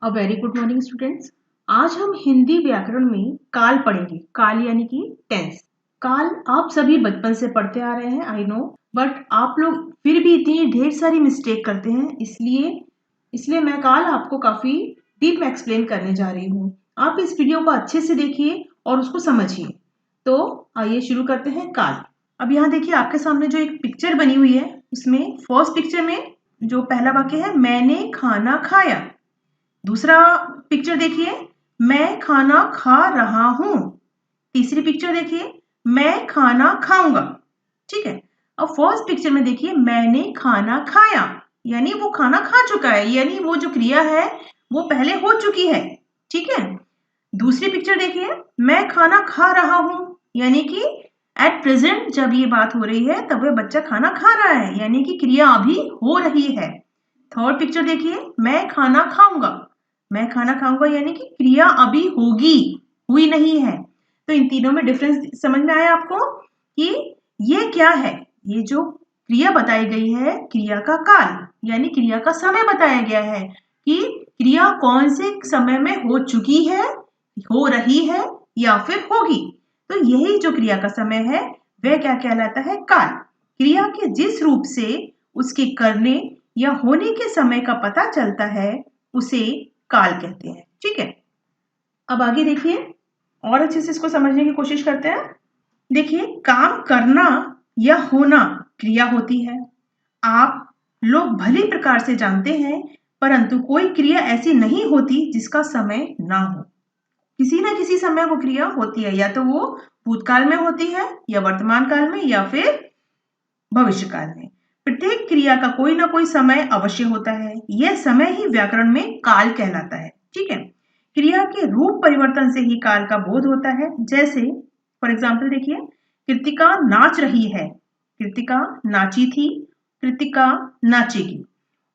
A very good morning students. आज हम हिंदी व्याकरण में काल पढ़ेंगे। काल यानी कि टेंस। काल आप सभी बचपन से पढ़ते आ रहे हैं, आई नो, बट आप लोग फिर भी इतनी ढेर सारी मिस्टेक करते हैं, इसलिए मैं काल आपको काफी डीप में एक्सप्लेन करने जा रही हूँ। आप इस वीडियो को अच्छे से देखिए और उसको समझिए। तो आइए शुरू करते हैं काल। अब यहाँ देखिए आपके सामने जो एक पिक्चर बनी हुई है, उसमें फर्स्ट पिक्चर में जो पहला वाक्य है, मैंने खाना खाया। दूसरा पिक्चर देखिए, मैं खाना खा रहा हूं। तीसरी पिक्चर देखिए, मैं खाना खाऊंगा। ठीक है। अब फर्स्ट पिक्चर में देखिए, मैंने खाना खाया, यानी वो खाना खा चुका है, यानी वो जो क्रिया है वो पहले हो चुकी है। ठीक है। दूसरी पिक्चर देखिए, मैं खाना खा रहा हूं, यानी कि एट प्रेजेंट जब ये बात हो रही है तब वह बच्चा खाना खा रहा है, यानी कि क्रिया अभी हो रही है। थर्ड पिक्चर देखिए, मैं खाना खाऊंगा। मैं खाना खाऊंगा यानी कि क्रिया अभी होगी, हुई नहीं है। तो इन तीनों में डिफरेंस समझ में आया आपको कि ये क्या है? ये जो क्रिया बताई गई है, क्रिया का काल यानी क्रिया का समय बताया गया है कि क्रिया कौन से समय में हो चुकी है, हो रही है या फिर होगी। तो यही जो क्रिया का समय है वह क्या कहलाता है? काल। क्रिया के जिस रूप से उसके करने या होने के समय का पता चलता है उसे काल कहते हैं। ठीक है। अब आगे देखिए और अच्छे से इसको समझने की कोशिश करते हैं। देखिए, काम करना या होना क्रिया होती है। आप लोग भली प्रकार से जानते हैं, परंतु कोई क्रिया ऐसी नहीं होती जिसका समय ना हो। किसी ना किसी समय वो क्रिया होती है, या तो वो भूतकाल में होती है, या वर्तमान काल में, या फिर भविष्य काल में। प्रत्येक क्रिया का कोई ना कोई समय अवश्य होता है। यह समय ही व्याकरण में काल कहलाता है। ठीक है। क्रिया के रूप परिवर्तन से ही काल का बोध होता है। जैसे फॉर एग्जाम्पल देखिए, कृतिका नाच रही है, कृतिका नाची थी, कृतिका नाचेगी।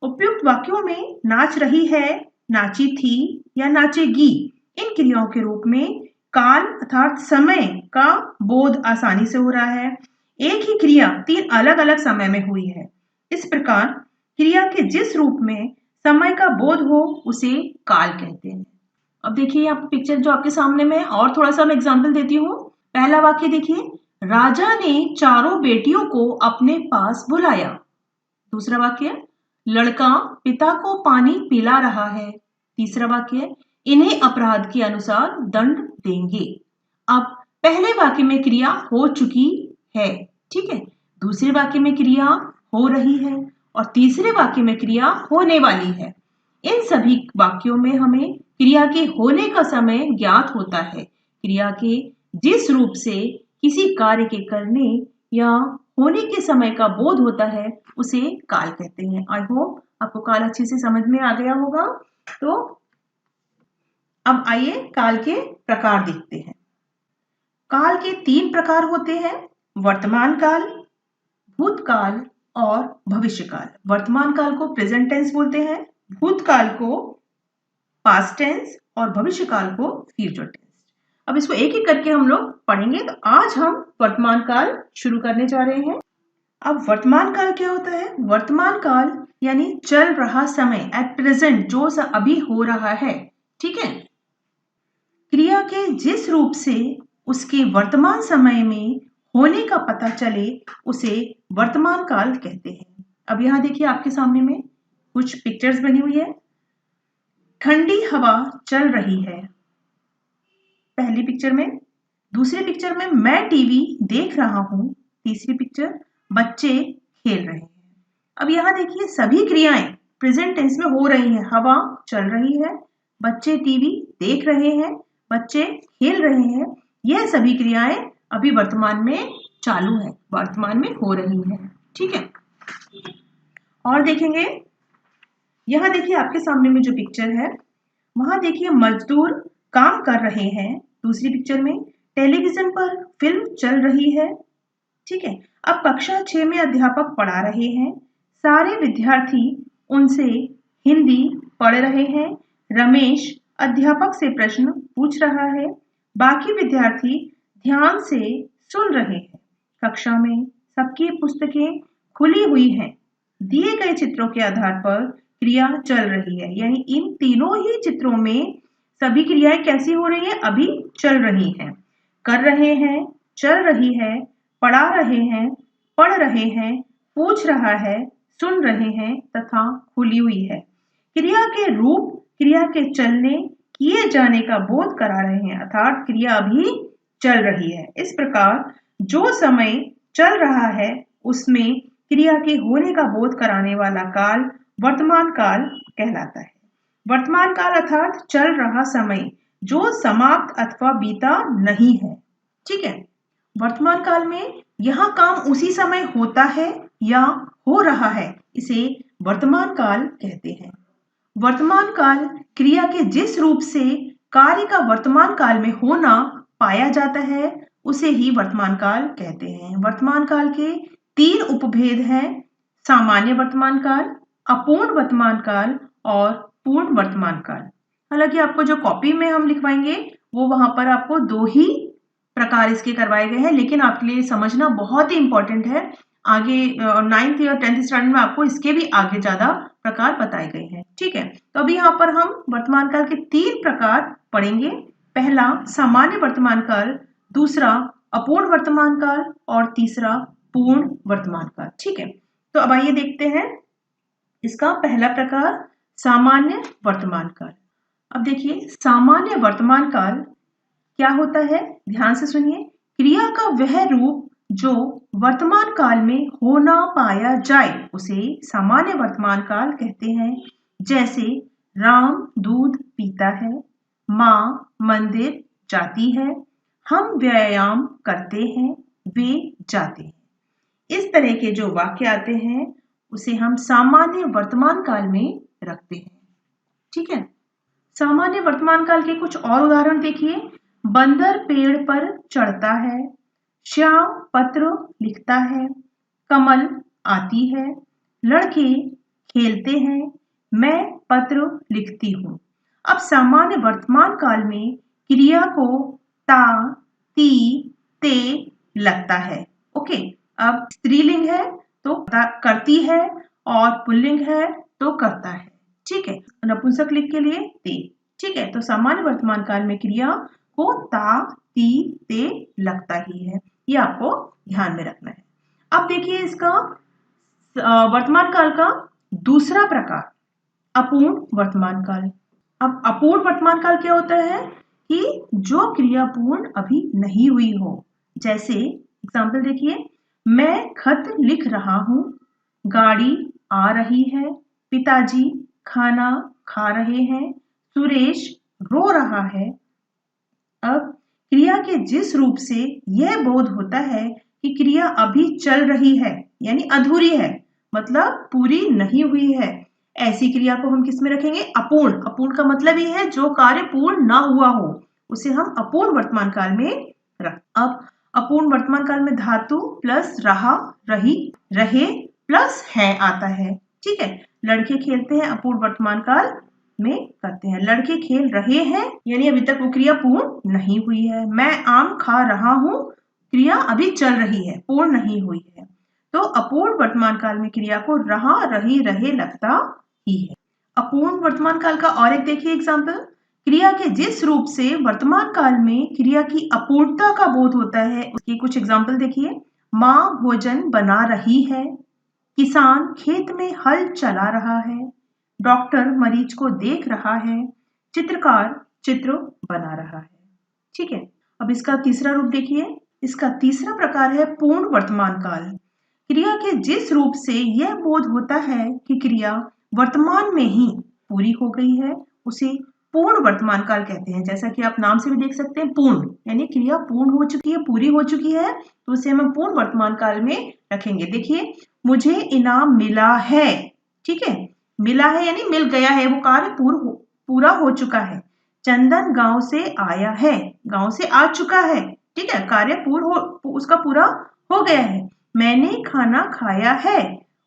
उपयुक्त वाक्यों में नाच रही है, नाची थी या नाचेगी इन क्रियाओं के रूप में काल अर्थात समय का बोध आसानी से हो रहा है। एक ही क्रिया तीन अलग अलग समय में हुई है। इस प्रकार क्रिया के जिस रूप में समय का बोध हो उसे काल कहते हैं। अब देखिए यहाँ पिक्चर जो आपके सामने में, और थोड़ा सा मैं एग्जांपल देती हूँ। पहला वाक्य देखिए, राजा ने चारों बेटियों को अपने पास बुलाया। दूसरा वाक्य, लड़का पिता को पानी पिला रहा है। तीसरा वाक्य, इन्हें अपराध के अनुसार दंड देंगे। अब पहले वाक्य में क्रिया हो चुकी है, ठीक है। दूसरे वाक्य में क्रिया हो रही है और तीसरे वाक्य में क्रिया होने वाली है। इन सभी वाक्यों में हमें क्रिया के होने का समय ज्ञात होता है। क्रिया के जिस रूप से किसी कार्य के करने या होने के समय का बोध होता है उसे काल कहते हैं। आई होप आपको काल अच्छे से समझ में आ गया होगा। तो अब आइए काल के प्रकार देखते हैं। काल के तीन प्रकार होते हैं, वर्तमान काल, भूतकाल और भविष्य काल। वर्तमान काल को प्रेजेंट टेंस बोलते हैं, भूतकाल को पास्ट टेंस और भविष्य काल को फ्यूचर टेंस। अब इसको एक एक करके हम लोग पढ़ेंगे। तो आज हम वर्तमान काल शुरू करने जा रहे हैं। अब वर्तमान काल क्या होता है? वर्तमान काल यानी चल रहा समय, एट प्रेजेंट, जो अभी हो रहा है। ठीक है। क्रिया के जिस रूप से उसके वर्तमान समय में होने का पता चले उसे वर्तमान काल कहते हैं। अब यहाँ देखिए आपके सामने में कुछ पिक्चर्स बनी हुई है। ठंडी हवा चल रही है, पहली पिक्चर में। दूसरी पिक्चर में मैं टीवी देख रहा हूं। तीसरी पिक्चर, बच्चे खेल रहे हैं। अब यहाँ देखिए सभी क्रियाएं प्रेजेंट टेंस में हो रही हैं। हवा चल रही है, बच्चे टीवी देख रहे हैं, बच्चे खेल रहे हैं। यह सभी क्रियाएं अभी वर्तमान में चालू है, वर्तमान में हो रही है। ठीक है। और देखेंगे, यहाँ देखिए आपके सामने में जो पिक्चर है, वहां देखिए मजदूर काम कर रहे हैं। दूसरी पिक्चर में टेलीविजन पर फिल्म चल रही है। ठीक है। अब कक्षा 6 में अध्यापक पढ़ा रहे हैं, सारे विद्यार्थी उनसे हिंदी पढ़ रहे हैं। रमेश अध्यापक से प्रश्न पूछ रहा है, बाकी विद्यार्थी ध्यान से सुन रहे हैं। कक्षा में सबकी पुस्तकें खुली हुई हैं। दिए गए चित्रों के आधार पर क्रिया चल रही है। यानी इन तीनों ही चित्रों में सभी क्रियाएं कैसी हो रही है? अभी चल रही हैं। कर रहे हैं, चल रही है, पढ़ा रहे हैं, पढ़ रहे हैं, पूछ रहा है, सुन रहे हैं तथा खुली हुई है। क्रिया के रूप क्रिया के चलने, किए जाने का बोध करा रहे हैं, अर्थात क्रिया अभी चल रही है। इस प्रकार जो समय चल रहा है उसमें क्रिया के होने का बोध कराने वाला काल वर्तमान काल कहलाता है। वर्तमान काल अर्थात चल रहा समय जो समाप्त अथवा बीता नहीं है। ठीक है। वर्तमान काल में यह काम उसी समय होता है या हो रहा है, इसे वर्तमान काल कहते हैं। वर्तमान काल क्रिया के जिस रूप से कार्य का वर्तमान काल में होना पाया जाता है उसे ही वर्तमान काल कहते हैं। वर्तमान काल के 3 उपभेद हैं: सामान्य वर्तमान काल, अपूर्ण वर्तमान काल और पूर्ण वर्तमान काल। हालांकि आपको जो कॉपी में हम लिखवाएंगे वो वहां पर आपको 2 ही प्रकार इसके करवाए गए हैं, लेकिन आपके लिए समझना बहुत ही इंपॉर्टेंट है। आगे 9th या 10th स्टैंडर्ड में आपको इसके भी आगे ज्यादा प्रकार बताए गए हैं। ठीक है, तो अभी यहाँ पर हम वर्तमान काल के 3 प्रकार पढ़ेंगे। पहला सामान्य वर्तमान काल, दूसरा अपूर्ण वर्तमान काल और तीसरा पूर्ण वर्तमान काल। ठीक है, तो अब आइए देखते हैं इसका पहला प्रकार सामान्य वर्तमान काल। अब देखिए सामान्य वर्तमान काल क्या होता है, ध्यान से सुनिए। क्रिया का वह रूप जो वर्तमान काल में होना पाया जाए उसे सामान्य वर्तमान काल कहते हैं। जैसे राम दूध पीता है, माँ मंदिर जाती है, हम व्यायाम करते हैं, वे जाते हैं। इस तरह के जो वाक्य आते हैं उसे हम सामान्य वर्तमान काल में रखते हैं। ठीक है, सामान्य वर्तमान काल के कुछ और उदाहरण देखिए। बंदर पेड़ पर चढ़ता है, श्याम पत्र लिखता है, कमल आती है, लड़के खेलते हैं, मैं पत्र लिखती हूँ। अब सामान्य वर्तमान काल में क्रिया को ता, ती, ते लगता है। ओके, अब स्त्रीलिंग है तो करती है और पुल्लिंग है तो करता है। ठीक है, नपुंसक लिंग के लिए ते। ठीक है, तो सामान्य वर्तमान काल में क्रिया को ता, ती, ते लगता ही है, ये आपको ध्यान में रखना है। अब देखिए इसका वर्तमान काल का दूसरा प्रकार अपूर्ण वर्तमान काल। अब अपूर्ण वर्तमान काल क्या होता है कि जो क्रिया पूर्ण अभी नहीं हुई हो। जैसे एग्जाम्पल देखिए, मैं खत लिख रहा हूँ, गाड़ी आ रही है, पिताजी खाना खा रहे हैं, सुरेश रो रहा है। अब क्रिया के जिस रूप से यह बोध होता है कि क्रिया अभी चल रही है यानी अधूरी है, मतलब पूरी नहीं हुई है, ऐसी क्रिया को हम किस में रखेंगे? अपूर्ण। अपूर्ण का मतलब ये है जो कार्य पूर्ण ना हुआ हो उसे हम अपूर्ण वर्तमान काल में रख। अब अपूर्ण वर्तमान काल में धातु प्लस रहा, रही, रहे प्लस है आता है। ठीक है, लड़के खेलते हैं अपूर्ण वर्तमान काल में करते हैं। लड़के खेल रहे हैं यानी अभी तक वो क्रिया पूर्ण नहीं हुई है। मैं आम खा रहा हूँ, क्रिया अभी चल रही है, पूर्ण नहीं हुई है। तो अपूर्ण वर्तमान काल में क्रिया को रहा, रही, रहे लगता ही है। अपूर्ण वर्तमान काल का और एक देखिए एग्जाम्पल। क्रिया के जिस रूप से वर्तमान काल में क्रिया की अपूर्णता का बोध होता है उसकी कुछ एग्जाम्पल देखिए। माँ भोजन बना रही है, किसान खेत में हल चला रहा है, डॉक्टर मरीज को देख रहा है, चित्रकार चित्र बना रहा है। ठीक है, अब इसका तीसरा रूप देखिए। इसका तीसरा प्रकार है पूर्ण वर्तमान काल। क्रिया के जिस रूप से यह बोध होता है कि क्रिया वर्तमान में ही पूरी हो गई है उसे पूर्ण वर्तमान काल कहते हैं। जैसा कि आप नाम से भी देख सकते हैं, पूर्ण यानी क्रिया पूर्ण हो चुकी है, पूरी हो चुकी है, तो उसे हम पूर्ण वर्तमान काल में रखेंगे। देखिए, मुझे इनाम मिला है। ठीक है, मिला है यानी मिल गया है, वो कार्य पूरा हो चुका है। चंदन गांव से आया है, गांव से आ चुका है। ठीक है, कार्य उसका पूरा हो गया है। मैंने खाना खाया है,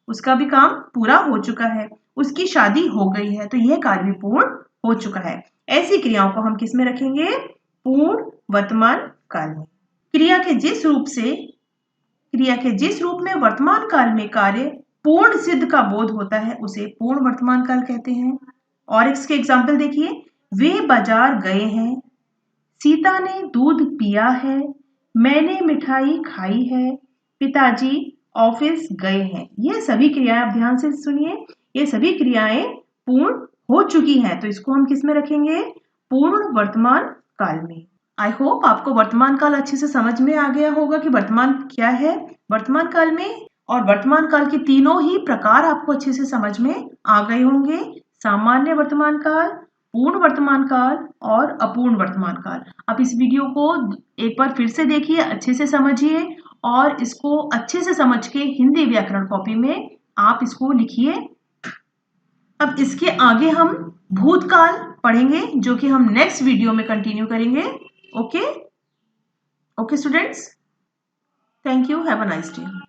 उसका भी काम पूरा हो चुका है। उसकी शादी हो गई है, तो यह कार्य भी पूर्ण हो चुका है। ऐसी क्रियाओं को हम किस में रखेंगे? पूर्ण वर्तमान काल में। क्रिया के जिस रूप में वर्तमान काल में कार्य पूर्ण सिद्ध का बोध होता है उसे पूर्ण वर्तमान काल कहते हैं। और इसके एग्जाम्पल देखिए, वे बाजार गए हैं, सीता ने दूध पिया है, मैंने मिठाई खाई है, पिताजी ऑफिस गए हैं। ये सभी क्रियाएं आप ध्यान से सुनिए, ये सभी क्रियाएं पूर्ण हो चुकी हैं, तो इसको हम किस में रखेंगे? पूर्ण वर्तमान काल में। आई होप आपको वर्तमान काल अच्छे से समझ में आ गया होगा कि वर्तमान क्या है वर्तमान काल में, और वर्तमान काल के तीनों ही प्रकार आपको अच्छे से समझ में आ गए होंगे। सामान्य वर्तमान काल, पूर्ण वर्तमान काल और अपूर्ण वर्तमान काल। आप इस वीडियो को एक बार फिर से देखिए, अच्छे से समझिए और इसको अच्छे से समझ के हिंदी व्याकरण कॉपी में आप इसको लिखिए। अब इसके आगे हम भूतकाल पढ़ेंगे, जो कि हम नेक्स्ट वीडियो में कंटिन्यू करेंगे। Okay students, thank you, have a nice day.